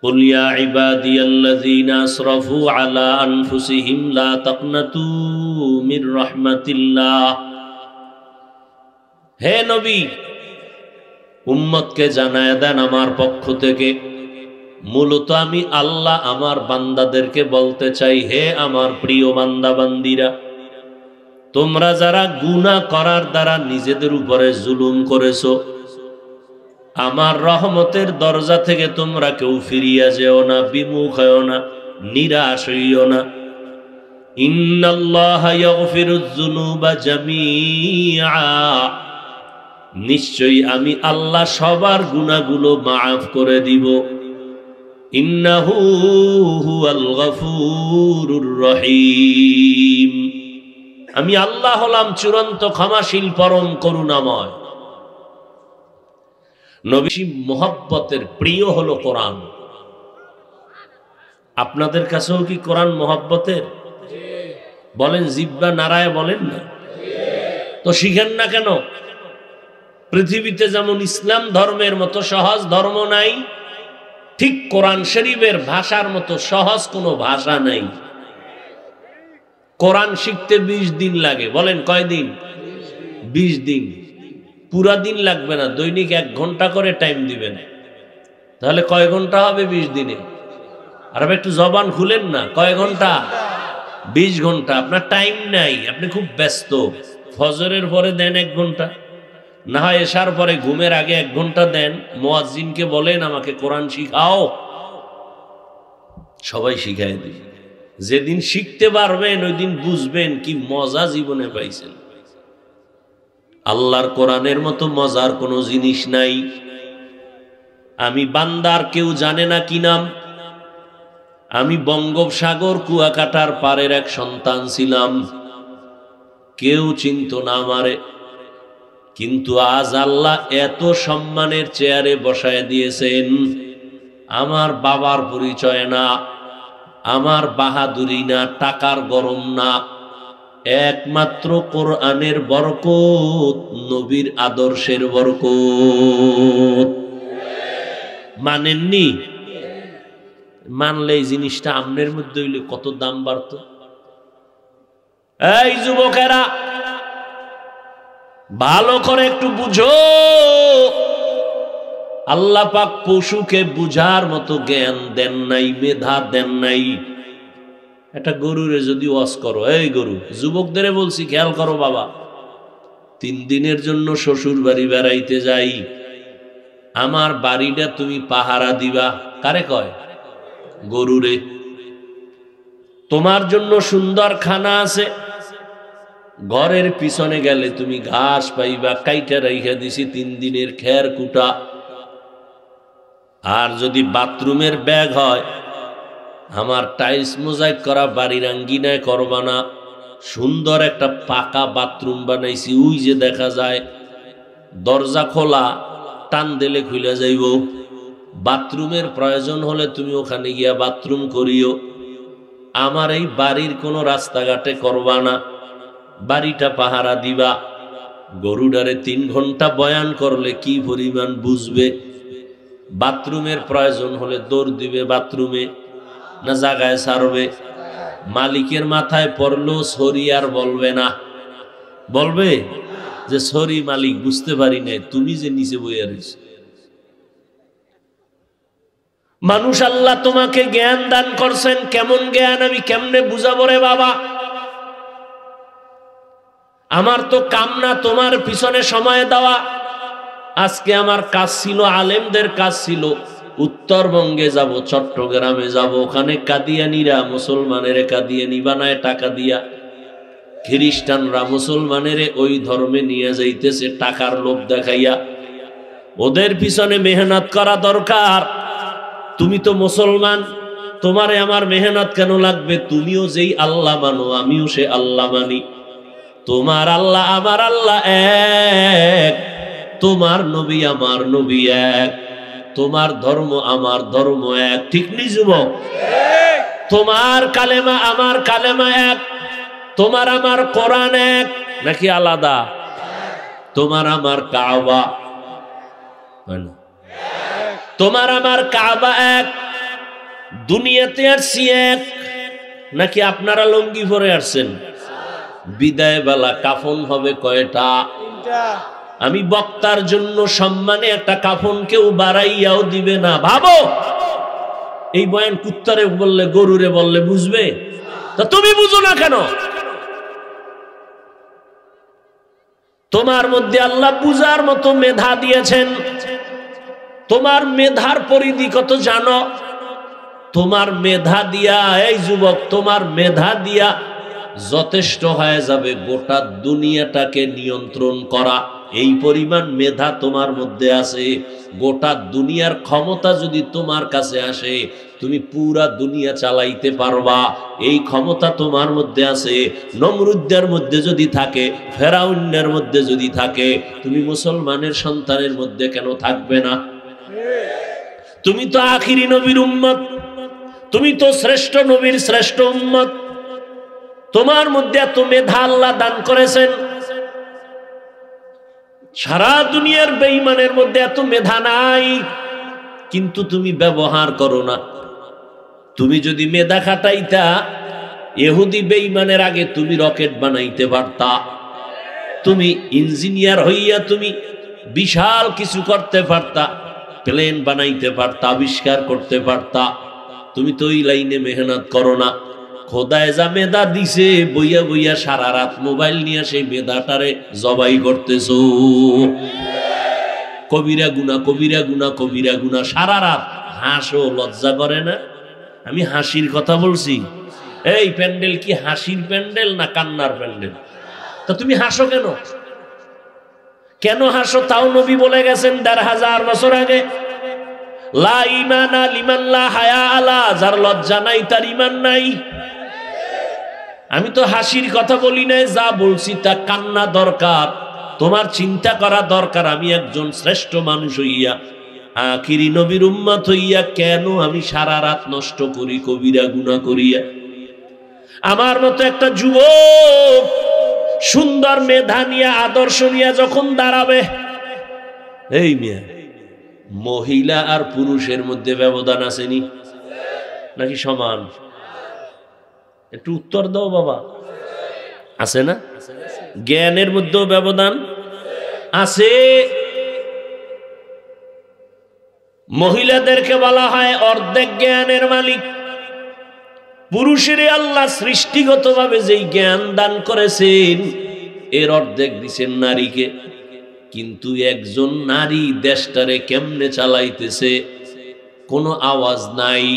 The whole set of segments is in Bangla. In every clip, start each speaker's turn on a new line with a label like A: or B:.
A: কুল ইয়া ইবাদিয়াল্লাযীনা আসরাফু আলা আনফুসিহিম লা তাকনাতু মির রাহমাতিল্লাহ। হে নবী, উম্মতকে জানায় দেন আমার পক্ষ থেকে, মূলত আমি আল্লাহ আমার বান্দাদেরকে বলতে চাই, হে আমার প্রিয় বান্দা বান্দিরা, তোমরা যারা গুনাহ করার দ্বারা নিজেদের উপরে জুলুম করেছো, আমার রহমতের দরজা থেকে তোমরা কেউ ফিরিয়া যেও না, বিমুখ হও না, নিরাশ হইও না। ইন্নাল্লাহা ইয়াগফিরুয যুনুবা জামিআ, নিশ্চয়ই আমি আল্লাহ সবার গুনাহগুলো মাফ করে দিব। ইন্নাহু হুয়াল গফুরুর রহিম, আমি আল্লাহ হলাম চূড়ান্ত ক্ষমাশীল, পরম করুণাময়। নবী মোহাব্বতের প্রিয় হলো কোরআন। আপনাদের কাছেও কি কোরআন মোহাব্বতের? বলেন, জিব্বা নারায় বলেন না তো শিখেন না কেন? পৃথিবীতে যেমন ইসলাম ধর্মের মতো সহজ ধর্ম নাই, ঠিক কোরআন শরীফের ভাষার মতো সহজ কোনো ভাষা নাই। কোরআন শিখতে 20 দিন লাগে। বলেন কয়দিন? 20 দিন। পুরা দিন লাগবে না, দৈনিক 1 ঘন্টা করে টাইম দিবেন, তাহলে কয় ঘন্টা হবে 20 দিনে? আর একটু জবান খুলেন না, কয় ঘন্টা? 20 ঘন্টা। আপনার টাইম নাই, আপনি খুব ব্যস্ত। ফজরের পরে দেন 1 ঘন্টা, না হয় এশার পরে ঘুমের আগে 1 ঘন্টা দেন। মুয়াজ্জিনকে বলেন আমাকে কোরআন শিখাও, সবাই শিখাই দিই। যেদিন শিখতে পারবেন ওই দিন বুঝবেন কি মজা জীবনে পাইছেন। আল্লাহর কোরআনের মতো মজার কোনো জিনিস নাই। আমি বান্দার কেউ জানে না কি নাম। আমি বঙ্গোপসাগর কুয়াকাটার পারের এক সন্তান ছিলাম, কেউ চিনত না আমারে, কিন্তু আজ আল্লাহ এত সম্মানের চেয়ারে বসায় দিয়েছেন। আমার বাবার পরিচয় না, আমার বাহাদুরি না, টাকার গরম না, একমাত্র কোরআনের বরকত, নবীর আদর্শের বরকত। মানেননি? মানলে এই জিনিসটা আমনের মধ্যে হইলে কত দাম বাড়ত। এই যুবকেরা, ভালো করে একটু বুঝো, আল্লাহ পাক পশুকে বুঝার মতো জ্ঞান দেন নাই, মেধা দেন নাই। একটা গরুরে যদি ওয়াজ করো, এই গরু, যুবকদের বলছি খেয়াল করো বাবা, 3 দিনের জন্য শ্বশুর বাড়ি বেড়াইতে যাই, আমার বাড়িটা তুমি পাহারা দিবা। কারে কয়? গরুরে। তোমার জন্য সুন্দর খানা আছে, ঘরের পিছনে গেলে তুমি ঘাস পাইবা, কাইটা রাইখা দিছি 3 দিনের খের কুটা। আর যদি বাথরুমের ব্যাগ হয়, আমার টাইলস মোজাইক করা বাড়ির আঙ্গিনায় করবা না, সুন্দর একটা পাকা বাথরুম বানাইছি, ওই যে দেখা যায় দরজা খোলা, টান দিলে খুলে যাইব। বাথরুমের প্রয়োজন হলে তুমি ওখানে গিয়া বাথরুম করিও। আমার এই বাড়ির কোনো রাস্তাঘাটে করবা না, বাড়িটা পাহারা দিবা। গরুডারে 3 ঘন্টা বয়ান করলে কি পরিমাণ বুঝবে। বাথরুমের প্রয়োজন হলে দৌড় দিবে বাথরুমে, না জায়গায় ছাড়বে। মালিকের মাথায় পড়লো সরি, আর বলবে না। বলবে যে সরি মালিক, বুঝতে পারি নাই, তুমি যে নিচে বইয়া রয়েছ। মানুষ আল্লাহ তোমাকে জ্ঞান দান করছেন, কেমন জ্ঞান আমি কেমনে বুঝাবো রে বাবা? আমার তো কাম না তোমার পিছনে সময় দেওয়া। আজকে আমার কাজ ছিল, আলেমদের কাজ ছিল, উত্তরবঙ্গে যাব, চট্টগ্রামে যাব, ওখানে কাদিয়ানিরা মুসলমানের কাদিয়ানি বানায় টাকা দিয়া, খ্রিস্টানরা মুসলমানের ওই ধর্মে নিয়ে যাইতেছে টাকার লোভ দেখাইয়া। ওদের পিছনে মেহনত করা দরকার। তুমি তো মুসলমান, তোমারে আমার মেহনত কেন লাগবে? তুমিও যেই আল্লাহ মানো, আমিও সে আল্লাহ মানি। তোমার আল্লাহ আমার আল্লাহ এক, তোমার নবী আমার নবী এক, তোমার ধর্ম আমার ধর্ম এক। ঠিক নি যুবক? তোমার কালেমা আমার কালেমা এক, তোমার আমার কোরআন এক, নাকি আলাদা? তোমার আমার কাবা, তোমার আমার কাবা এক, দুনিয়াতে আসছি এক, নাকি আপনারা লঙ্গি পরে আসছেন? বিদায় বেলা কাফন হবে কয়টা? আমি বক্তার জন্য সম্মানে একটা কাফন কেউ বাড়াইয়াও দিবে না। ভাবো, এই বয়ান কুত্তারে বললে, গরুরে বললে বুঝবে? তা তুমি বুঝো না কেন? তোমার মধ্যে আল্লাহ বুঝার মতো মেধা দিয়েছেন। তোমার মেধার পরিধি কত জানো? তোমার মেধা দিয়া, এই যুবক, তোমার মেধা দিয়া যথেষ্ট হয়ে যাবে গোটা দুনিয়াটাকে নিয়ন্ত্রণ করা। এই পরিমাণ মেধা তোমার মধ্যে আছে। গোটা দুনিয়ার ক্ষমতা যদি তোমার কাছে আসে, তুমি পুরা দুনিয়া চালাইতে পারবা। এই ক্ষমতা তোমার মধ্যে আছে। নমরুদের মধ্যে যদি থাকে, ফেরাউনের মধ্যে যদি থাকে, তুমি মুসলমানের সন্তানের মধ্যে কেন থাকবে না? তুমি তো আখিরি নবীর উম্মত, তুমি তো শ্রেষ্ঠ নবীর শ্রেষ্ঠ উম্মত। তোমার মধ্যে এত মেধা আল্লাহ দান করেছেন। সারা দুনিয়ার বেঈমানের মধ্যে এত মেধা নাই, কিন্তু তুমি ব্যবহার করো না। তুমি যদি মেধা খাটাইতা, ইহুদি বেঈমানের আগে তুমি রকেট বানাইতে পারতা। তুমি ইঞ্জিনিয়ার হইয়া তুমি বিশাল কিছু করতে পারতা, প্লেন বানাইতে পারতা, আবিষ্কার করতে পারতা। তুমি তো ওই লাইনে মেহনত করো না। খোদায় যা মেধা দিছে, বইয়া বইয়া সারা রাত মোবাইল নিয়ে সেই মেধাটারে জবাই করতেছো। কবিরা গুনা, কবিরা গুনা, কবিরা গুনা, সারা রাত। হাসো, লজ্জা করে না? আমি হাসির কথা বলছি। এই প্যান্ডেল কি হাসির প্যান্ডেল না কান্নার প্যান্ডেল? তা তুমি হাসো কেন? কেন হাসো? তাও নবী বলে গেছেন ১৫০০ বছর আগে, লা ঈমানা লিমান লা হায়া আলা, যার লজ্জা নাই তার ঈমান নাই। আমি তো হাসির কথা বলি নাই, যা বলছি তা কান্না দরকার। তোমার চিন্তা করা দরকার, আমি একজন শ্রেষ্ঠ মানুষ হইয়া, আখিরি নবীর উম্মত হইয়া কেন আমি সারা রাত নষ্ট করি কবিরা গুনাহ করিয়া? আমার মতো একটা যুবক সুন্দর মেধা নিয়ে, আদর্শ নিয়ে যখন দাঁড়াবে, এই মিয়া, মহিলা আর পুরুষের মধ্যে ব্যবধান আসেনি নাকি সমান? একটু উত্তর দাও বাবা। আছে না? জ্ঞানের মধ্যেও ব্যবধান আছে। মহিলাদেরকে বলা হয় অর্ধেক জ্ঞানের মালিক। পুরুষের আল্লাহ সৃষ্টিগতভাবে যেই জ্ঞান দান করেছেন, এর অর্ধেক দিচ্ছেন নারীকে। কিন্তু একজন নারী দেশটারে কেমনে চালাইতেছে, কোনো আওয়াজ নাই।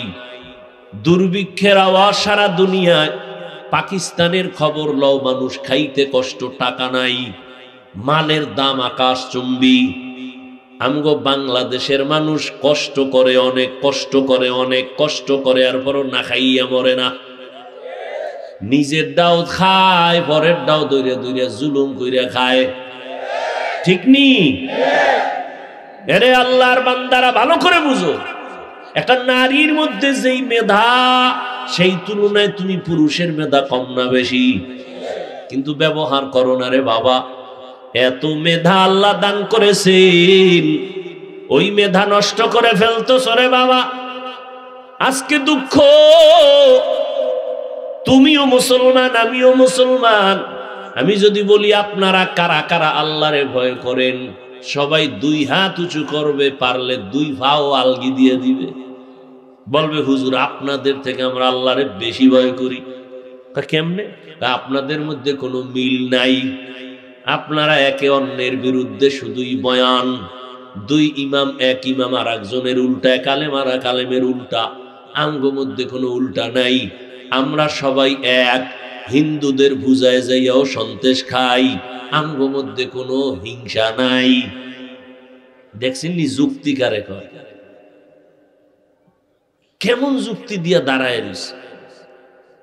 A: দুর্ভিক্ষের আওয়াজ সারা দুনিয়ায়। পাকিস্তানের খবর লও, মানুষ খাইতে কষ্ট, টাকা নাই, মালের দাম আকাশচুম্বী। আমগো বাংলাদেশের মানুষ কষ্ট করে অনেক, কষ্ট করে অনেক, কষ্ট করে, আর পরও না খাইয়া মরে না। নিজের দাও খায়, পরের দাও দইরা দইরা জুলুম কইরা খায়। ঠিক নি? এরে আল্লাহর বান্দারা, ভালো করে বুঝো, একটা নারীর মধ্যে যেই মেধা, সেই তুলনায় তুমি পুরুষের মেধা কম না বেশি? কিন্তু ব্যবহার করো না রে বাবা। এত মেধা আল্লাহ দান করেছেন, ওই মেধা নষ্ট করে ফেলতেছো রে বাবা। আজকে দুঃখ, তুমিও মুসলমান, আমিও মুসলমান। আমি যদি বলি আপনারা কারা কারা আল্লাহরে ভয় করেন, সবাই দুই হাত উঁচু করবে, পারলে দুই ভাও আলগি দিয়ে দিবে, বলবে হুজুর আপনাদের থেকে আমরা আল্লাহরে বেশি ভয় করি। কেমনে? আপনাদের মধ্যে কোনো মিল নাই। আপনারা একে অন্যের বিরুদ্ধে শুধুই বয়ান। দুই ইমাম, এক ইমাম আর একজনের উল্টা, এক আলেম আর এক আলেমের উল্টা। আমগো মধ্যে কোনো উল্টা নাই। আমরা সবাই এক। হিন্দুদের বুঝায় যাইয়াও সন্দেশ খাই। আমগো মধ্যে কোনো হিংসা নাই। দেখছেন নি যুক্তি কারে কয়? কেমন যুক্তি দিয়া দাঁড়ায় রইছে।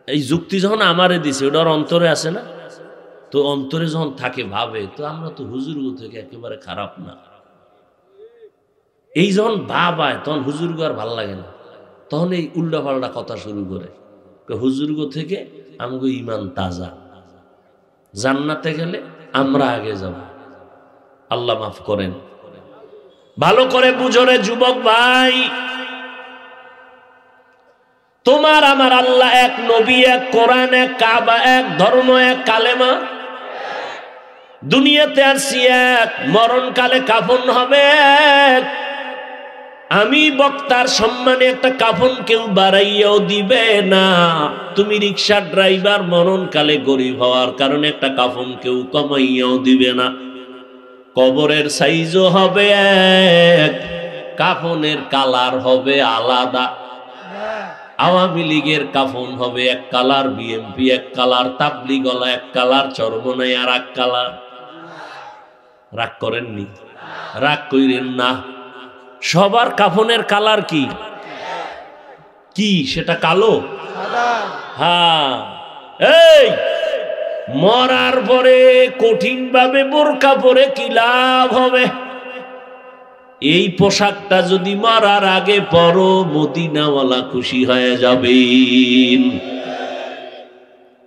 A: এই যুক্তি যখন আমারে দিছে, ওটার অন্তরে আছে না? তো অন্তরে যখন থাকে, ভাবে তো আমরা তো হুজুরগো থেকে একেবারে খারাপ না। এই যখন ভাবায়, তখন হুজুরগো আর ভাল লাগে না। তখন এই উল্টা পাল্টা কথা শুরু করে। হুজুরগো থেকে আমগো ইমান তাজা, জান্নাতে গেলে আমরা আগে যাব। আল্লাহ মাফ করেন। ভালো করে বুঝরে যুবক ভাই, তোমার আমার আল্লাহ এক, নবী এক, কোরআন এক, কাবা এক, ধর্ম এক, কালেমা। দুনিয়াতে আসছি এক, মরণকালে কাফন হবে এক। আমি বক্তার সম্মানে একটা কাফন কেউ বাড়াইয়াও দিবে না। তুমি রিক্সার ড্রাইভার, মরণকালে গরিব হওয়ার কারণে একটা কাফন কেউ কমাইয়াও দিবে না। কবরের সাইজও হবে এক, কাফনের কালার হবে আলাদা। আওয়ামী লীগের কাফন হবে এক কালার, বিএনপি এক কালার, তাবলিগওয়ালা এক কালার, চরমনাই আর এক কালার। রাগ করেননি? রাগ কইরেন না। সবার কাফনের কালার কি কি? সেটা কালো। হ্যাঁ, এই মরার পরে কঠিন ভাবে বোরকা পরে কি লাভ হবে? এই পোশাকটা যদি মরার আগে পরো, মদিনাওয়ালা খুশি হয়ে যাবেন।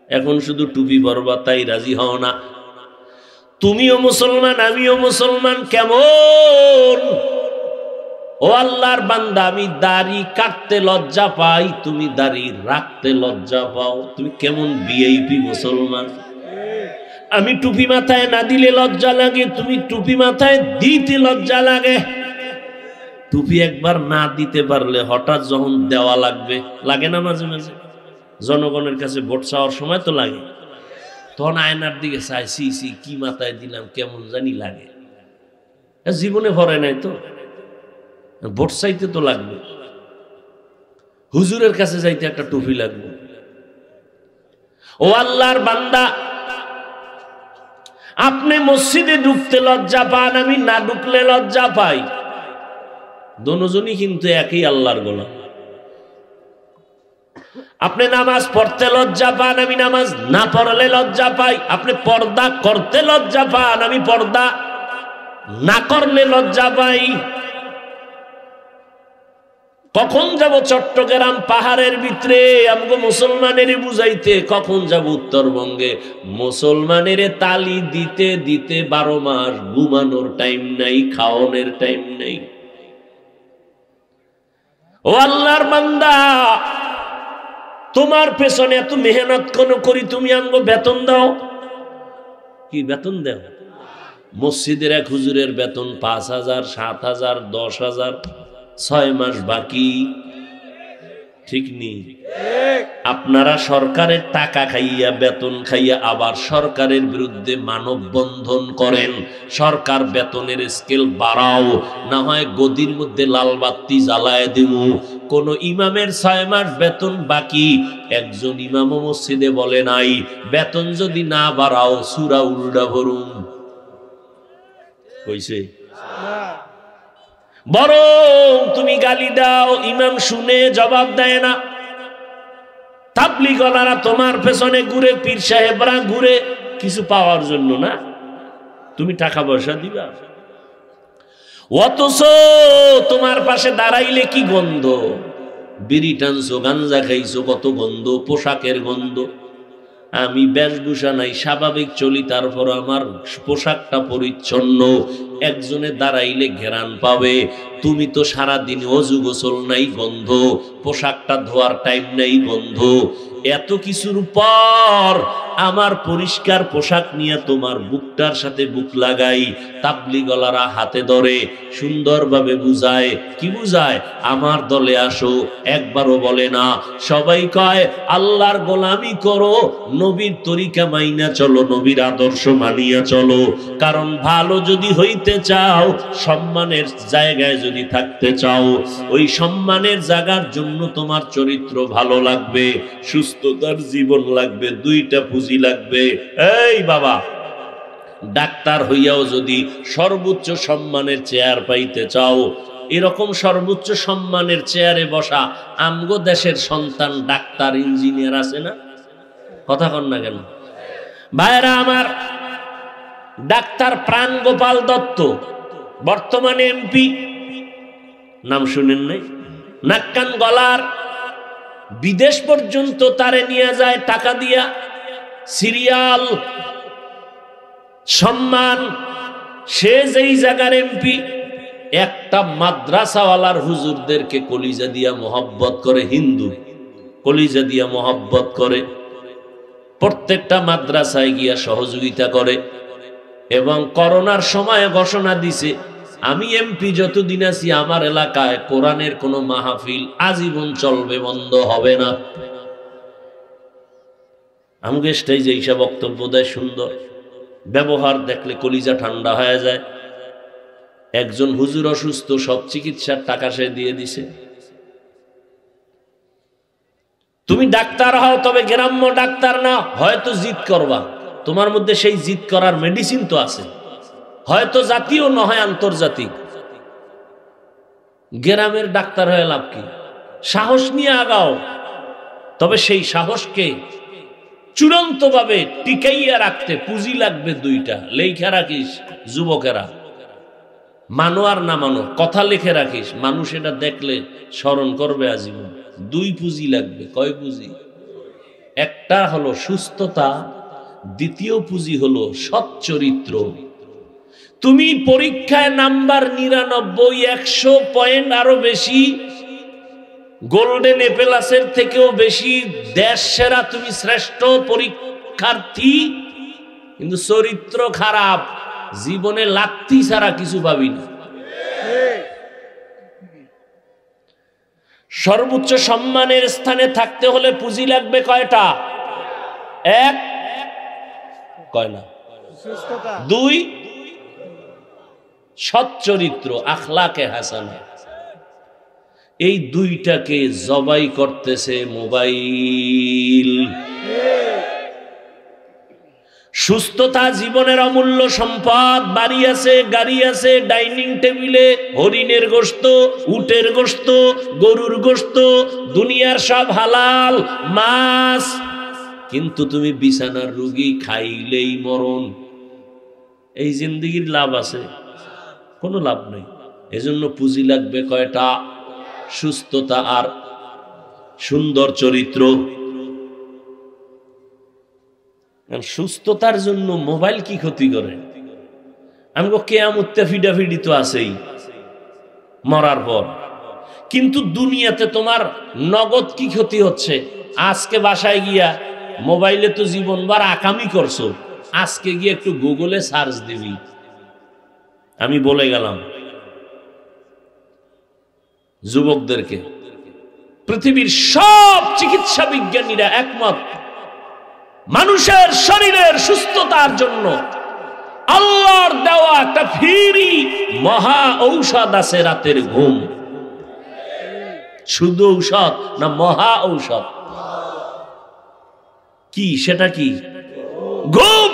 A: এখন শুধু টুপি পরবা তাই রাজি হও না। তুমিও মুসলমান, আমিও মুসলমান। কেমন? ও আল্লাহর বান্দা, আমি দাড়ি কাটতে লজ্জা পাই, তুমি দাড়ি রাখতে লজ্জা পাও। তুমি কেমন ভিআইপি মুসলমান? আমি টুপি মাথায় না দিলে লজ্জা লাগে, তুমি টুপি মাথায় দিতে লজ্জা লাগে। টুপি একবার না দিতে পারলে হঠাৎ যখন দেওয়া লাগবে, লাগে না মাঝে মাঝে? জনগণের কাছে ভোট চাওয়ার সময় তো লাগে, তখন আয়নার দিকে চাই, সি সি কি মাথায় দিলাম, কেমন জানি লাগে। জীবনে ভরে নাই তো, ভোট চাইতে তো লাগবে। হুজুরের কাছে যাইতে একটা টুপি লাগবে। ও আল্লাহর বান্দা, আপনি মসজিদে ঢুকতে লজ্জা পান, আমি না ঢুকলে লজ্জা পাই। দুজনই কিন্তু একই আল্লাহর গোলাম। আপনি নামাজ পড়তে লজ্জা পান, আমি নামাজ না পড়লে লজ্জা পাই। আপনি পর্দা করতে লজ্জা পান, আমি পর্দা না করলে লজ্জা পাই। কখন যাব চট্টগ্রাম পাহাড়ের ভিতরে আমগো মুসলমানের বুঝাইতে, কখন যাব উত্তরবঙ্গে মুসলমানের তালি দিতে দিতে 12 মাস ঘুমানোর টাইম নাই, খাওয়ানোর টাইম নাই। ও আল্লাহর বান্দা, তোমার পেছনে এত মেহনত কোন করি, তুমি আমগো বেতন দাও? কি বেতন দাও? মসজিদের এক হুজুরের বেতন 5,000, 7,000, 10,000, 6 মাস বাকি। ঠিক নেই? আপনারা সরকারের টাকা খাইয়া, বেতন খাইয়া আবার সরকারের বিরুদ্ধে মানববন্ধন করেন। সরকার বেতনের স্কেল বাড়াও, না হয় গদির মধ্যে লাল বাতি জ্বালায় দিব। কোন ইমামের 6 মাস বেতন বাকি, একজন ইমাম মসজিদে বলে নাই বেতন যদি না বাড়াও সূরা উল্টা ভরুন। কইছে? বরং তুমি গালি দাও, ইমাম শুনে জবাব দেয় না। তাবলীগওয়ালারা তোমার পেছনে ঘুরে, পীর সাহেবরা ঘুরে কিছু পাওয়ার জন্য না, তুমি টাকা পয়সা দিবা। অথচ তোমার পাশে দাঁড়াইলে কি গন্ধ, বিড়ি টানছো, গাঞ্জা খাইছো, কত গন্ধ, পোশাকের গন্ধ। আমি বেশভূষা নাই, স্বাভাবিক চলি, তারপর আমার পোশাকটা পরিচ্ছন্ন। একজনে দাঁড়াইলে ঘেরান পাবে। তুমি তো সারাদিন অজু গোসল নাই, গন্ধ। পোশাকটা ধোয়ার টাইম নাই, গন্ধ। এত কিছুর পর আমার পরিষ্কার পোশাক নিয়ে তোমার বুকটার সাথে বুক লাগাই। তাবলীগওয়ালারা হাতে ধরে সুন্দরভাবে বুঝায়। কি বুঝায়? আমার দলে আসো। একবারও বলে না। সবাই কয় আল্লাহর গোলামি করো, নবীর তরিকা মাইনা চলো, নবীর আদর্শ মানিয়া চলো। কারণ ভালো যদি হইতে চাও, সম্মানের জায়গায় যদি থাকতে চাও, ওই সম্মানের জায়গার জন্য তোমার চরিত্র ভালো লাগবে, সুস্থতার জীবন লাগবে, 2টা পুঁজি লাগবে। এই বাবা, ডাক্তার হইয়াও যদি সর্বোচ্চ সম্মানের চেয়ার পাইতে চাও, এরকম সর্বোচ্চ সম্মানের চেয়ারে বসা আমগো দেশের সন্তান ডাক্তার, ইঞ্জিনিয়ার আছে না? কথা কন না কেন ভাইরা আমার? ডাক্তার প্রাণ গোপাল দত্ত বর্তমানে এমপি, নাম শুনেন নাই? নাক কান গলার, বিদেশ পর্যন্ত তারে নিয়ে যায় টাকা দিয়া, সিরিয়াল, সম্মান। সে যেই জায়গার এমপি, একটা মাদ্রাসাওয়ালার হুজুরদেরকে কলিজা দিয়া মোহাব্বত করে, হিন্দু কলিজা দিয়া মোহাব্বত করে, প্রত্যেকটা মাদ্রাসায় গিয়া সহযোগিতা করে, এবং করোনার সময় ঘোষণা দিছে আমি এমপি যতদিন আছি আমার এলাকায় কোরআনের কোন মাহফিল আজীবন চলবে, বন্ধ হবে না। আমাকে স্টেজে এইসব বক্তব্য দেয়, সুন্দর ব্যবহার দেখলে কলিজা ঠান্ডা হয়ে যায়। একজন হুজুর অসুস্থ, সব চিকিৎসার টাকা সে দিয়ে দিছে। তুমি ডাক্তার হও, তবে গ্রাম্য ডাক্তার না, হয়তো জিদ করবা, তোমার মধ্যে সেই জিদ করার মেডিসিন তো আছে, হয়তো জাতীয় নয় আন্তর্জাতিক। গ্রামের ডাক্তার হয়ে লাভ কি? সাহস নিয়ে আগাও, তবে সেই সাহসকে চূড়ান্ত ভাবে টিকাইয়া রাখতে পুঁজি লাগবে দুইটা। লেখা রাখিস যুবকেরা, মানো আর না মানো, কথা লিখে রাখিস, মানুষ এটা দেখলে স্মরণ করবে আজীবন। দুই পুঁজি লাগবে। কয় পুঁজি? একটা হলো সুস্থতা, দ্বিতীয় পুঁজি হলো সৎ চরিত্র। তুমি পরীক্ষায় নাম্বার 99, 100 পয়েন্ট আরো বেশি, গোল্ডেন এ প্লাসের থেকেও বেশি, দেশ সেরা, তুমি শ্রেষ্ঠ পরীক্ষার্থী, কিন্তু চরিত্র খারাপ, জীবনে লাত্তি ছাড়া কিছু পাবি না। সর্বোচ্চ সম্মানের স্থানে থাকতে হলে পুঁজি লাগবে কয়টা? এক, কয় না, দুই, সৎ চরিত্র, আখলাকে হাসানা। এই দুইটাকে জবাই করতেছে মোবাইল। সুস্থতা জীবনের অমূল্য সম্পদ। বাড়ি আছে, গাড়ি আছে, ডাইনিং টেবিলে হরিণের গোশত, উটের গোশত, গরুর গোশত, দুনিয়ার সব হালাল মাছ, কিন্তু তুমি বিছানার রোগী, খাইলেই মরণ। এই জিন্দেগির লাভ আছে? কোনো লাভ নেই। এজন্য পুঁজি লাগবে কয়টা? সুস্থতা আর সুন্দর চরিত্র। সুস্থতার জন্য মোবাইল কি ক্ষতি করে? আমগো কিয়ামতে ফিডাফিডি তো আছেই মরার পর, কিন্তু দুনিয়াতে তোমার নগদ কি ক্ষতি হচ্ছে? আজকে বাসায় গিয়া মোবাইলে তো জীবনবার আকামি করছো, আজকে গিয়ে একটু গুগলে সার্চ দিবি। আমি বলে গেলাম যুবকদেরকে, পৃথিবীর সব চিকিৎসা বিজ্ঞানীরা একমত, মানুষের শরীরের সুস্থতার জন্য আল্লাহর দেওয়া একটা ফ্রি মহা ঔষধ আছে, রাতের ঘুম। শুধু ঔষধ না, মহা ঔষধ। কি সেটা? কি? ঘুম।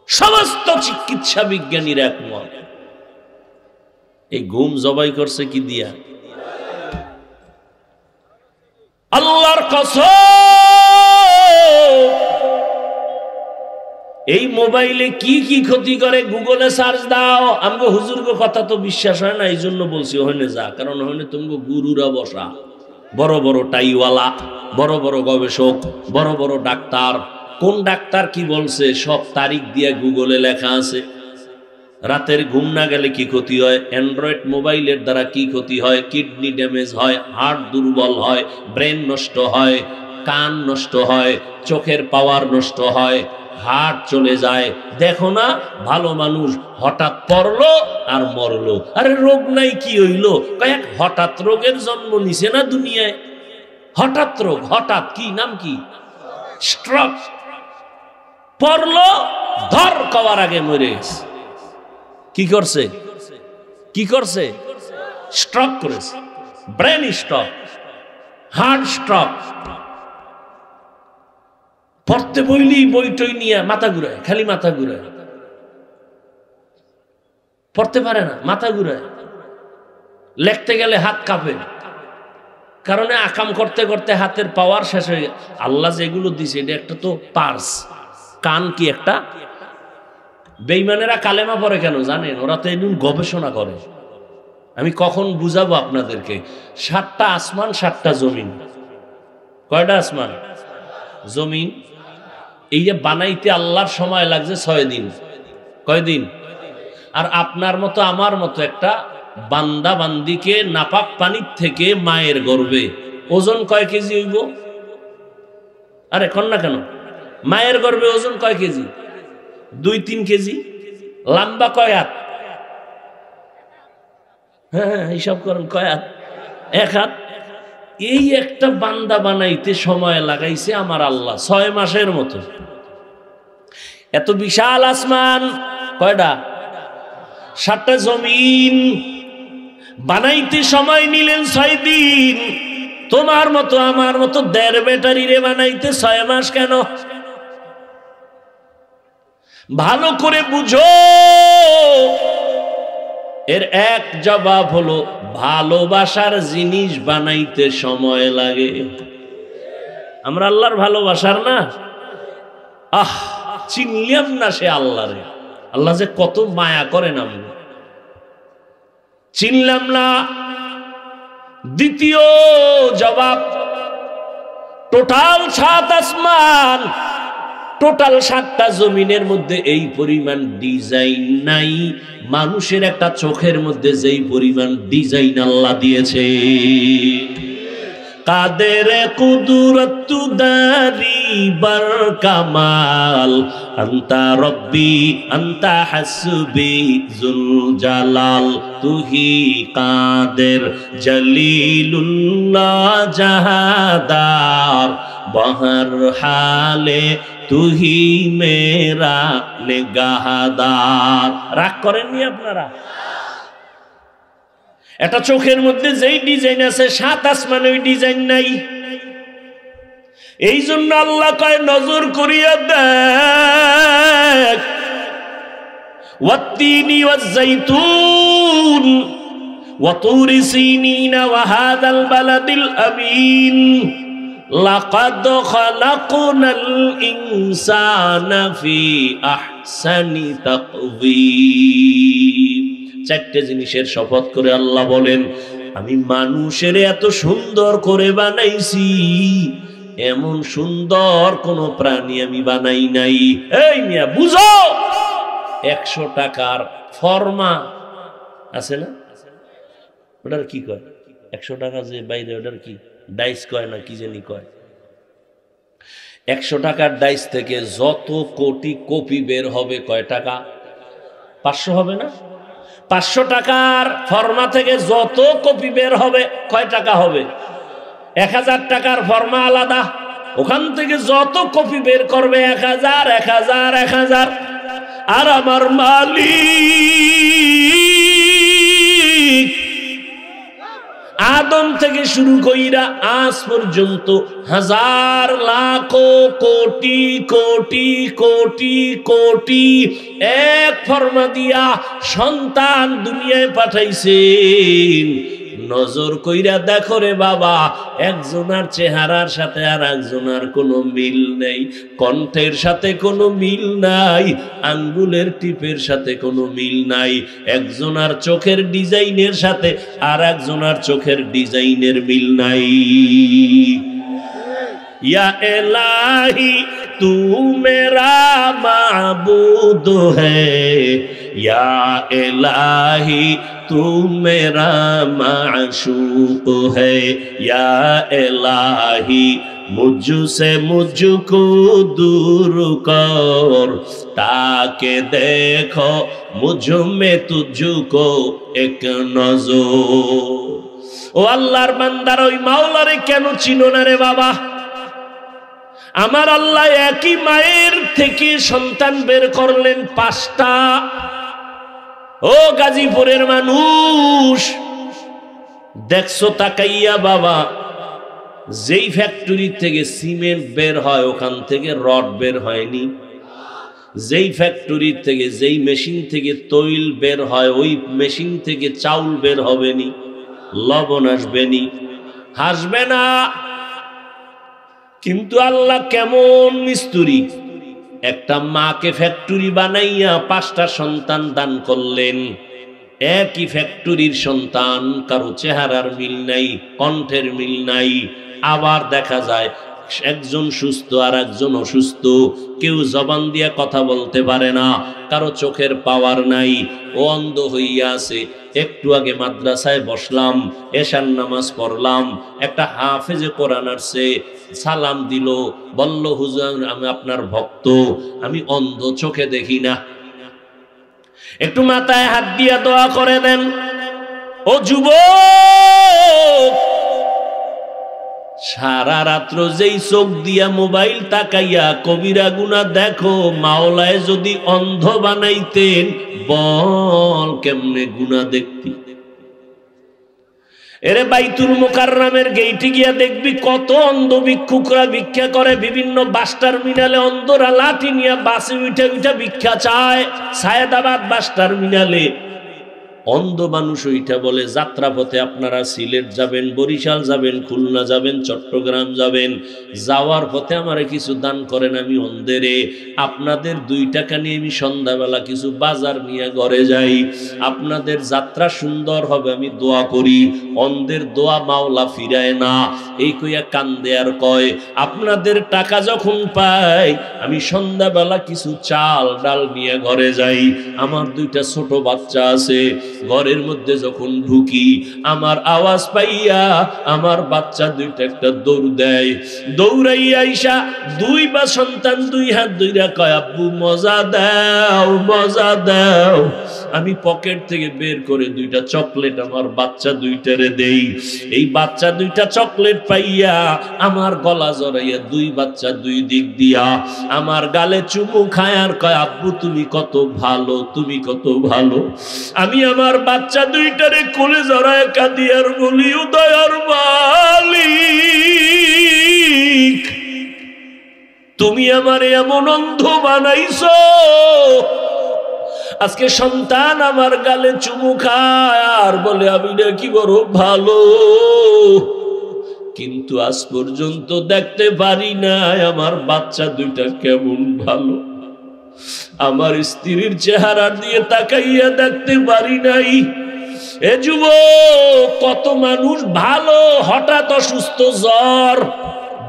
A: সমস্ত চিকিৎসা বিজ্ঞানীরা একমত। এই ঘুম জবাই করছে কি দিয়া? আল্লাহর কসম, এই মোবাইলে কি কি ক্ষতি করে গুগলে সার্চ দাও। আমগো হুজুরগো কথা তো বিশ্বাস হয় না, এই জন্য বলছি ওখানে যা, কারণ ওখানে তুমি গুরুরা বসা, বড় বড় টাইওয়ালা, বড় বড় গবেষক, বড় বড় ডাক্তার। কোন ডাক্তার কি বলছে সব তারিখ দিয়ে গুগলে লেখা আছে। রাতের ঘুম না গেলে কি ক্ষতি হয়, অ্যান্ড্রয়েড মোবাইলের দ্বারা কি ক্ষতি হয়, কিডনি ড্যামেজ হয়, হার্ট দুর্বল হয়, ব্রেন নষ্ট হয়, কান নষ্ট হয়, চোখের পাওয়ার নষ্ট হয়, হার্ট চলে যায়। দেখো না, ভালো মানুষ হঠাৎ পড়লো আর মরলো। আরে রোগ নাই, কি হইলো? কয়েক হঠাৎ রোগের জন্ম নিছে না দুনিয়ায়। হঠাৎ রোগ, হঠাৎ। কি নাম? কি? স্ট্রোক। পড়লো, ধর কওয়ার আগে মরে গেছে। কি করছে? কি করছে? স্ট্রোক করেছে, ব্রেন স্ট্রোক, হার্ট স্ট্রোক। পড়তে বইলি বইটই নিয়ে মাথা ঘুরায়, খালি মাথা ঘুরায়, পড়তে পারে না, মাথা ঘুরায়। লিখতে গেলে হাত কাঁপে, কারণে আকাম করতে করতে হাতের পাওয়ার শেষ হয়ে গেছে। আল্লাহ যেগুলো দিছে, এটা একটা তো পার্স। কান কি একটা? বেঈমানেরা কালেমা পড়ে কেন জানেন? ওরা তো এমন গবেষণা করে। আমি কখন বুঝাবো আপনাদেরকে। 7টা আসমান, 7টা জমিন। কয়টা আসমান? জমিন। এই যে বানাইতে আল্লাহর সময় লাগছে 6 দিন। কয়দিন? আর আপনার মতো আমার মতো একটা বান্দা বান্দিকে নাপাক পানির থেকে মায়ের গর্ভে ওজন কয় কেজি হইব? আরে কন্যা কেন, মায়ের গর্ভে ওজন কয় কেজি? 2-3 কেজি। লম্বা কয় হাত? হ্যাঁ হিসাব করেন, কয় হাত? 1 হাত। এই একটা বান্দা বানাইতে সময় লাগাইছে আমার আল্লাহ 6 মাসের মতো। এত বিশাল আসমান কয়টা? 7টা জমিন বানাইতে সময় নিলেন 6 দিন। তোমার মতো আমার মতো 1.5 ব্যাটারি রে বানাইতে 6 মাস কেন? ভালো করে বুঝো। এর এক জবাব হলো ভালোবাসার জিনিস বানাইতে সময় লাগে। আমরা আল্লাহর ভালোবাসার না, চিনলাম না সে আল্লাহরে। আল্লাহ যে কত মায়া করেন আমরা চিনলাম না। দ্বিতীয় জবাব, টোটাল 7 আসমান, টোটাল 7টা জমিনের মধ্যে এই পরিমাণ ডিজাইন নাই। মানুষের একটা চোখের মধ্যে যেই পরিমাণ ডিজাইন আল্লাহ দিয়েছে। কাদের কুদরত দারি বার কামাল, আন্তা রব্বি আন্তা হাসবি জুল জালাল, তুহি কাদের জলিলুল্লাহ জাহাদার, বহর হালে তুহি মেরা নিগাহদার। রাগ করেননি আপনারা? একটা চোখের মধ্যে যেই ডিজাইন আছে 7 আসমানে ওই ডিজাইন নাই। এই জন্য আল্লাহ কয় নজর করিয়া দেখ। ওয়াত্তিনি ওয়াজ্জাইতুন ওয়া তুরি সিনিনা ওয়া হাযাল বালাদিল আমিন, লাকাদ খালাকনাল ইনসানা ফি আহসানি তাকওয়িম। 4টে জিনিসের শপথ করে আল্লাহ বলেন, আমি মানুষের এত সুন্দর করে বানাইছি, এমন সুন্দর কোন প্রাণী আমি বানাই নাই। এই মিয়া বুঝো, 100 টাকার ফর্মা আছে না, ওটার কি কয়? 100 টাকা যে বাইরে ওটার কি ডাইস কয় না কি জানি কয়। 100 টাকার ডাইস থেকে যত কোটি কপি বের হবে কয় টাকা? 500 হবে না? 500 টাকার ফর্মা থেকে যত কপি বের হবে কয় টাকা হবে? 1000 টাকার ফর্মা আলাদা, ওখান থেকে যত কপি বের করবে 1000 1000 1000। আর আমার মালিক আদম থেকে শুরু কইরা আজ পর্যন্ত হাজার লাখ কোটি কোটি কোটি কোটি এক ফর্মা দিয়া সন্তান দুনিয়ায় পাঠাইছেন। নজর কইরা দেখো রে বাবা, একজনের চেহারার সাথে আর একজনের কোনো মিল নেই, কণ্ঠের সাথে কোনো মিল নাই, আঙ্গুলের টিপের সাথে কোনো মিল নাই, একজনের চোখের ডিজাইনের সাথে আর একজনের চোখের ডিজাইনের মিল নাই। ইয়া ইলাহি তু মেরা মাবুদ হ্যায়, ইয়া ইলাহি तू मेरा माशूक है, या इलाही मुझसे मुझको दूर कर, ताकि देखो मुझ में तुझको एक नजर। ও আল্লাহর বান্দার ওই মাওলারে কেন চিনো না রে বাবা? আমার আল্লাহ একই মায়ের থেকে সন্তান বের করলেন 5টা। ও গাজীপুরের মানুষ, দেখছো তাকাইয়া বাবা, যেই ফ্যাক্টরি থেকে সিমেন্ট বের হয় ওখান থেকে রড বের হয়নি, যেই ফ্যাক্টরি থেকে যেই মেশিন থেকে তৈল বের হয় ওই মেশিন থেকে চাউল বের হবে নি, লবণ আসবে নি, হাসবে না। কিন্তু আল্লাহ কেমন মিস্ত্রি, একটা মাকে ফ্যাক্টরি বানাইয়া 5টা সন্তান দান করলেন। একই ফ্যাক্টরির সন্তান, কারো চেহারার মিল নাই, কণ্ঠের মিল নাই। আবার দেখা যায় একজন সুস্থ আর একজন অসুস্থ, কেউ জবান দিয়ে কথা বলতে পারে না, কারো চোখের পাওয়ার নাই, ও অন্ধ হইয়া আছে, একটু আগে মাদ্রাসায় বসলাম, এশার নামাজ পড়লাম, একটা হাফেজে কোরআন আসছে, সালাম দিল, বলল হুজুর আমি আপনার ভক্ত, আমি অন্ধ, চোখে দেখি না, একটু মাথায় হাত দিয়া দোয়া করে দেন। ও যুবক, সারা রাত্র যেই চোখ দিয়া মোবাইল তাকাইয়া কবিরা গুনাহ দেখো, মাওলায় যদি অন্ধ বানাইতেন বল কেমনে গুনাহ দেখতি। এরে বাইতুল মুকাররমের গেইটে গিয়া দেখবি কত অন্ধ ভিক্ষুকরা ভিক্ষা করে, বিভিন্ন বাস টার্মিনালে অন্ধরা লাঠি নিয়ে বাসে উঠে উঠে ভিক্ষা চায়। সায়েদাবাদ বাস টার্মিনালে অন্ধ মানুষ ওইটা বলে যাত্রাপথে আপনারা সিলেট যাবেন, বরিশাল যাবেন, খুলনা যাবেন, চট্টগ্রাম যাবেন, যাওয়ার পথে আমারে কিছু দান করেন, আমি অন্ধেরে আপনাদের 2 টাকা নিয়ে আমি সন্ধ্যাবেলা কিছু বাজার নিয়ে ঘরে যাই, আপনাদের যাত্রা সুন্দর হবে আমি দোয়া করি। অন্ধের দোয়া মাওলা ফিরায় না, এই কইয়া কান্দে আর কয় আপনাদের টাকা যখন পাই আমি সন্ধ্যাবেলা কিছু চাল ডাল নিয়ে ঘরে যাই, আমার 2টা ছোট বাচ্চা আছে, ঘরের মধ্যে যখন ঢুকি আমার আওয়াজ পাইয়া আমার বাচ্চা 2টা একটা দৌড় দেয়, দৌড়াইয়া আইসা 2 বা সন্তান 2 হাত ধইরা কয় আব্বু মজা দাও মজা দাও। আমি পকেট থেকে বের করে 2টা চকলেট আমার বাচ্চা 2টারে দেই। এই বাচ্চা 2টা চকলেট পাইয়া আমার গলা জড়াইয়া 2 বাচ্চা 2 দিক দিয়া আমার গালে চুমু খায় আর কয় আব্বু তুমি কত ভালো, তুমি কত ভালো। আমি আমার বাচ্চা 2টারে কোলে জড়ায় কাঁদি আর বলি ও দয়ার মালিক তুমি আমারে এমন অন্ধ বানাইছো, আজকে সন্তান আমার গালে চুমু খায় আর বলে আমি নাকি বড় ভালো, কিন্তু আজ পর্যন্ত দেখতে পারি নাই আমার বাচ্চা 2টা কেমন ভালো, আমার স্ত্রীর চেহারা দিয়ে তাকাইয়া দেখতে পারি নাই। এ যুবক, কত মানুষ ভালো হঠাৎ অসুস্থ, জ্বর,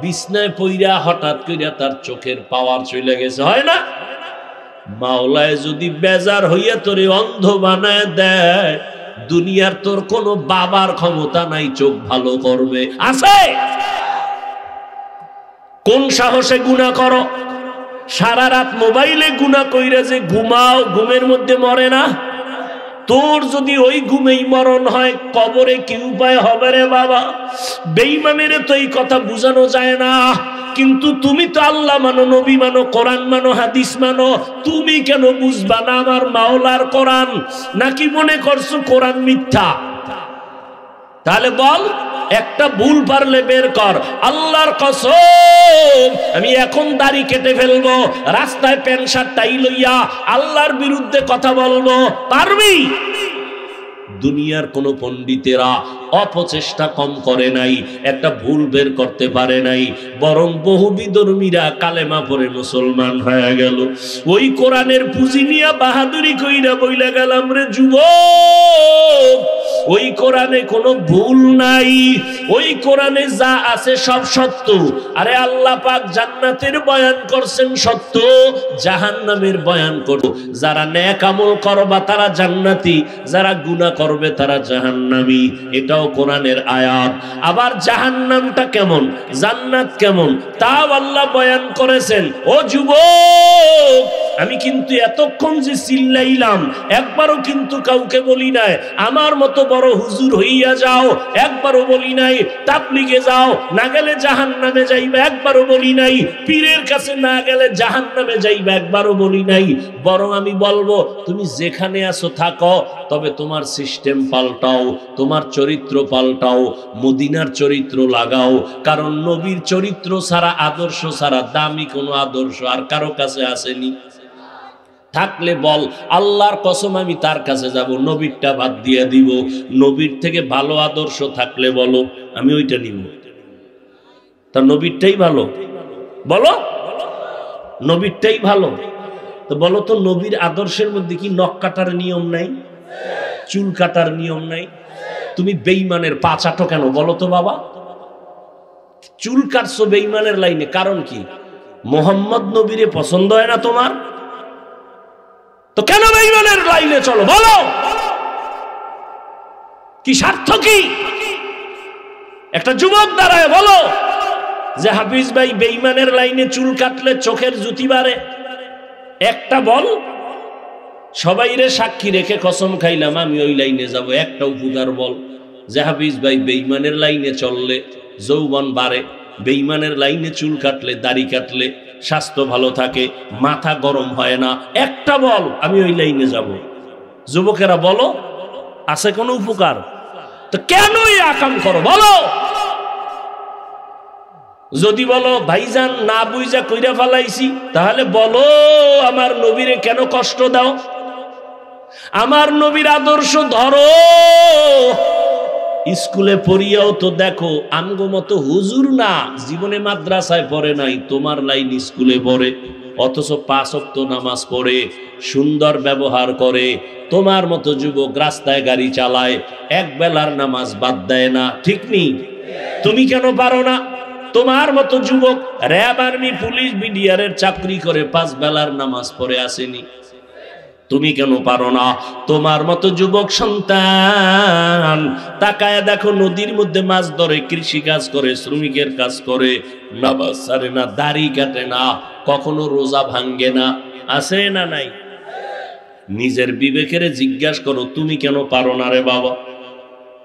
A: বিছনায় পইরা হঠাৎ কইরা তার চোখের পাওয়ার চলে গেছে, হয় না? মাওলায় যদি বেজার হইয়া তোরে অন্ধ বানায় দেয়, দুনিয়ার তোর কোনো বাবার ক্ষমতা নাই চোখ ভালো করবে, আছে? কোন সাহসে গুনাহ করো? সারা রাত মোবাইলে গুনাহ কইরা যে ঘুমাও, ঘুমের মধ্যে মরে না? তোর যদি ওই ঘুমেই মরণ হয় কবরে কি উপায় হবে রে বাবা? বেঈমানের তো এই কথা বুঝানো যায় না, কিন্তু তুমি তো আল্লাহ মানো, নবী মানো, কোরআন মানো, হাদিস মানো, তুমি কেন বুঝবা না আমার মাওলার কোরআন? নাকি মনে করছো কোরআন মিথ্যা? তাহলে বল, একটা ভুল পারলে বের কর। আল্লাহর কসম, আমি এখন দাড়ি কেটে ফেলবো, রাস্তায় প্যান্ট শার্ট টাই লইয়া আল্লাহর বিরুদ্ধে কথা বলবো, পারবি? দুনিয়ার কোন পণ্ডিতেরা অপচেষ্টা কম করে নাই, একটা ভুল বের করতে পারে নাই, বরং বহু বিধর্মীরা কালেমা পড়ে মুসলমান হয়ে গেল। ওই কোরআনের পুঁজি নিয়ে বাহাদুরি কইরা বইলা গেলাম রে যুবক, ওই কোরআনে কোনো ভুল নাই, ওই কোরআনে যা আছে সব সত্য। আরে আল্লাহ পাক জান্নাতের বয়ান করছেন সত্য, জাহান্নামের বয়ান করো। যারা নেক আমল করবা তারা জান্নাতি, যারা গুনাহ করবে তারা জাহান্নামী, এটাও কোরআনের আয়াত। আবার জাহান্নামটা কেমন, জান্নাত কেমন, তাও আল্লাহ বয়ান করেছেন। ও যুবক, আমি কিন্তু এতক্ষণ যে চিল্লাইলাম একবারও কিন্তু কাউকে বলি নাই আমার মতো বড় হুজুর হইয়া যাও, একবারও বলি নাই তাবলীগে যাও, না গেলে জাহান্নামে যাইবা, একবারও বলি নাই পীরের কাছে না গেলে জাহান্নামে যাইবা, একবারও বলি নাই। বরং আমি বলবো তুমি যেখানে আছো থাকো, তবে তোমার সিস্টেম পাল্টাও, তোমার চরিত্র পাল্টাও, মদিনার চরিত্র লাগাও। কারণ নবীর চরিত্র ছাড়া, আদর্শ ছাড়া দামি কোনো আদর্শ আর কারো কাছে আসেনি। থাকলে বল আল্লাহর কসম আমি তার কাছে যাব, নবীরটা বাদ দিয়ে দিব। নবীর থেকে ভালো আদর্শ থাকলে বলো আমি ওইটা নিব। তা নবীরটাই ভালো, বলো নবীরটাই ভালো। তো বলো তো নবীর আদর্শের মধ্যে কি নখ কাটার নিয়ম নাই, চুল কাটার নিয়ম নাই? তুমি বেঈমানের পা চাটো কেন বলো তো বাবা? চুল কাটছো বেঈমানের লাইনে, কারণ কি? মোহাম্মদ নবীরে পছন্দ হয় না তোমার, তো কেন বেঈমানের লাইনে চলো বলো? কি স্বার্থ কি? একটা যুবক দাঁড়ায় বলো যে হাফিজ ভাই বেঈমানের লাইনে চুল কাটলে চোখের জুতি বাড়ে, একটা বল। সবাইরে সাক্ষী রেখে কসম খাইলাম আমি ওই লাইনে যাব, একটা উপকার বল যে হাফিজ ভাই বেঈমানের লাইনে চললে যৌবন বাড়ে, বেঈমানের লাইনে চুল কাটলে দাড়ি কাটলে স্বাস্থ্য ভালো থাকে, মাথা গরম হয় না, একটা বল আমি ওই লাইনে যাব। যুবকেরা বলো আছে কোনো উপকার? তো কেন এই আকাম করো বলো? যদি বলো ভাইজান না বুঝা কইরা ফেলাইছি, তাহলে বলো আমার নবীরে কেন কষ্ট দাও? আমার নবীর আদর্শ ধরো। স্কুলে পড়িয়াও তো দেখো আমগো মতো হুজুর না, জীবনে মাদ্রাসায় পড়ে নাই, তোমার লাইন স্কুলে পড়ে, অথচ 5 ওয়াক্ত নামাজ পড়ে, সুন্দর ব্যবহার করে। তোমার মতো যুবক রাস্তায় গাড়ি চালায়, এক বেলার নামাজ বাদ দেয় না, ঠিক নেই? তুমি কেন পারো না? তোমার মতো যুবক র্যাব, আর্মি, পুলিশ, বিডিআরের চাকরি করে 5 বেলার নামাজ পড়ে আসেনি, তুমি কেন পারো না? তোমার মতো যুবক সন্তান তাকায় দেখো নদীর মধ্যে মাছ ধরে, কৃষি কাজ করে, শ্রমিকের কাজ করে, নামাজ ছাড়ে না, দাড়ি কাটে না, কখনো রোজা ভাঙ্গে না, আছে না নাই? নিজের বিবেকের জিজ্ঞাসা করো তুমি কেন পারো না রে বাবা?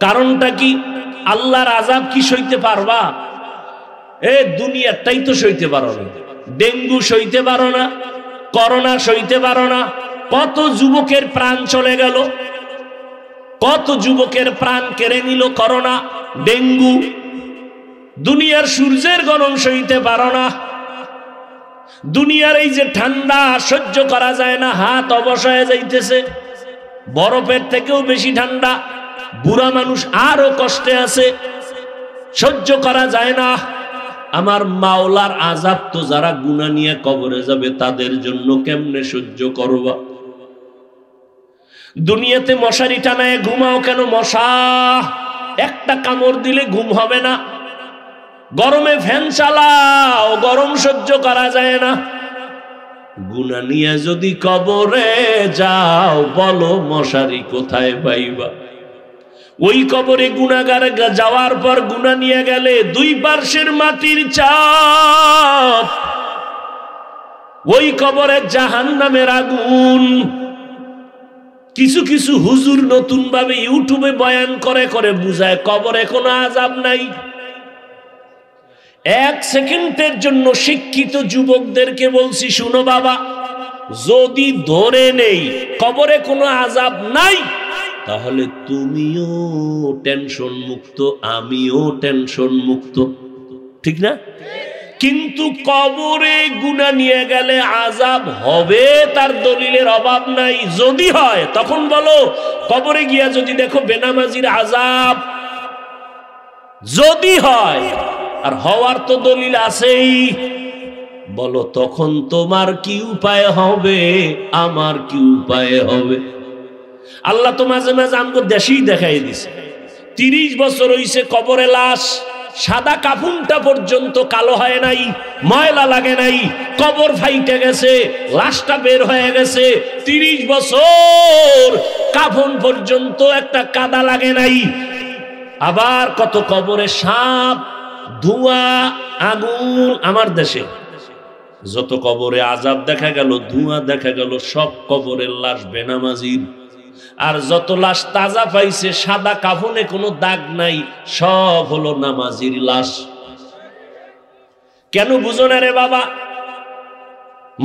A: কারণটা কি? আল্লাহর আযাব কি সইতে পারবা? এ দুনিয়াটাই তো সইতে পারো না। ডেঙ্গু সইতে পারো না, করোনা সইতে পারো না। কত যুবকের প্রাণ চলে গেল, কত যুবকের প্রাণ কেড়ে নিল করোনা, ডেঙ্গু। দুনিয়ার সূর্যের গরম সইতে পারো না, দুনিয়ার এই যে ঠান্ডা সহ্য করা যায় না, হাত অবশ হয়ে যাইতেছে, বরফের থেকেও বেশি ঠান্ডা, বুড়া মানুষ আরো কষ্টে আছে, সহ্য করা যায় না। আমার মাওলার আযাব তো যারা গুনাহ নিয়ে কবরে যাবে তাদের জন্য কেমনে সহ্য করবা? দুনিয়াতে মশারি টানায় ঘুমাও কেন? মশা একটা কামড় দিলে ঘুম হবে না। গরমে ফ্যান চালাও, গরম সহ্য করা যায় না। গুনাহ নিয়ে যদি কবরে যাও, বলো মশারি কোথায় পাইবা? ওই কবরে গুনাহগার যাওয়ার পর গুনাহ নিয়ে গেলে 2 পার্শ্বের মাটির চাপ, ওই কবরে জাহান্নামের আগুন। কিছু কিছু হুজুর নতুন ভাবে ইউটিউবে বয়ান করে করে বুঝায় কবরে কোনো আযাব নাই। 1 সেকেন্ডের জন্য শিক্ষিত যুবকদেরকে বলছি শুনো বাবা, যদি ধরে নেই কবরে কোনো আযাব নাই, তাহলে তুমিও টেনশন মুক্ত, আমিও টেনশন মুক্ত, ঠিক না? কিন্তু কবরে গুনাহ নিয়ে গেলে আযাব হবে, তার দলিলের অভাব নাই। যদি হয় তখন বলো, কবরে গিয়া যদি দেখো বেনামাজির আযাব, যদি হয়, আর হওয়ার তো দলিল আছেই, বলো তখন তোমার কি উপায় হবে, আমার কি উপায় হবে? আল্লাহ তো মাঝে মাঝে আমাকে দেশেই দেখাই দিছে। 30 বছর হইছে কবরে লাশ, সাদা কাফনটা পর্যন্ত কালো হয় নাই, ময়লা লাগে নাই, কবর ফাইটে গেছে, লাশটা বের হয়ে গেছে। 30 বছর কাফন পর্যন্ত একটা কাদা লাগে নাই। আবার কত কবরে সাপ, ধোঁয়া, আগুন। আমার দেশে যত কবরে আযাব দেখা গেল, ধোঁয়া দেখা গেল, সব কবরের লাশ বেনামাজির। আর যত লাশ তাজা পাইছে, সাদা কাফনে কোনো দাগ নাই, সব হলো নামাজির লাশ। কেন বুঝো না রে বাবা?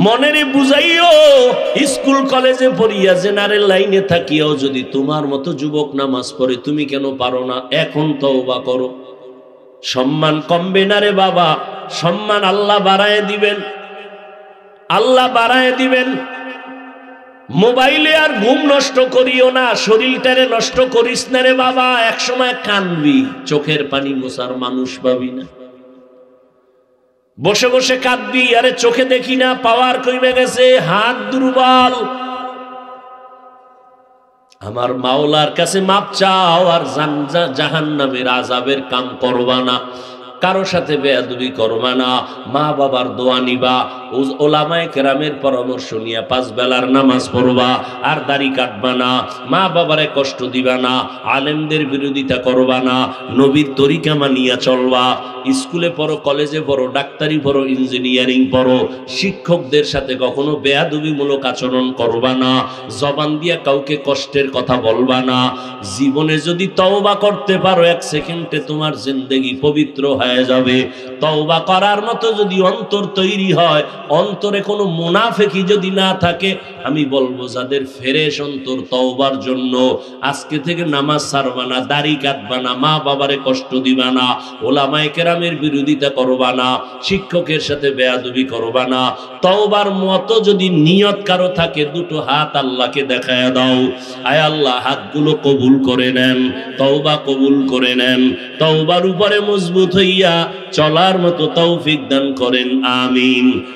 A: মনেরে বুঝাইও। স্কুল কলেজে পড়িয়া জেনারেল লাইনে থাকিয়াও যদি তোমার মতো যুবক নামাজ পড়ে, তুমি কেন পারো না? এখন তওবা করো। সম্মান কমবে না রে বাবা, সম্মান আল্লাহ বাড়ায় দিবেন, আল্লাহ বাড়ায় দিবেন। মোবাইলে আর ঘুম নষ্ট করিও না, শরীরটারে নষ্ট করিস না রে বাবা। একসময় কানবি, চোখের পানি মোছার মানুষ পাবি না। বসে বসে কাঁদবি, আরে চোখে দেখি না, পাওয়ার কমে গেছে, হাত দুর্বল। আমার মাওলার কাছে মাপ চাও, আর জাহান্নামের আযাবের কাম করবা না। কারো সাথে বেয়াদবি করবা না, মা বাবার দোয়া নিবা, ওলামায়ে কেরামের পরামর্শ নিয়ে 5 বেলার নামাজ পড়বা, আর দাড়ি কাটবা না, মা বাবারে কষ্ট দিবা না, আলেমদের বিরোধিতা করবা না, নবীর তরিকা মানিয়া চলবা। স্কুলে পড়ো, কলেজে পড়ো, ডাক্তারি পড়ো, ইঞ্জিনিয়ারিং পড়ো, শিক্ষকদের সাথে কখনো বেয়াদবিমূলক আচরণ করবা না, জবান দিয়া কাউকে কষ্টের কথা বলবা না। জীবনে যদি তওবা করতে পারো 1 সেকেন্ডে তোমার জিন্দেগি পবিত্র হয়ে যাবে। তওবা করার মতো যদি অন্তর তৈরি হয়, অন্তরে কোনো মুনাফিকি যদি না থাকে, আমি বলবো যাদের ফ্রেশ অন্তর, তওবার জন্য আজকে থেকে নামাজ ছাড়বা না, দাড়ি কাটবা না, মা বাবারে কষ্ট দিবা না, ওলামায়ে কেরামের বিরোধিতা করবা না, শিক্ষকের সাথে বেয়াদবি করবা না। তওবার মতো যদি নিয়ত কারো থাকে, 2 হাত আল্লাহকে দেখায়া দাও। আয় আল্লাহ, হাতগুলো কবুল করে নেন, তওবা কবুল করে নেন, তওবার উপরে মজবুত হইয়া চলার মতো তৌফিক দান করেন, আমিন।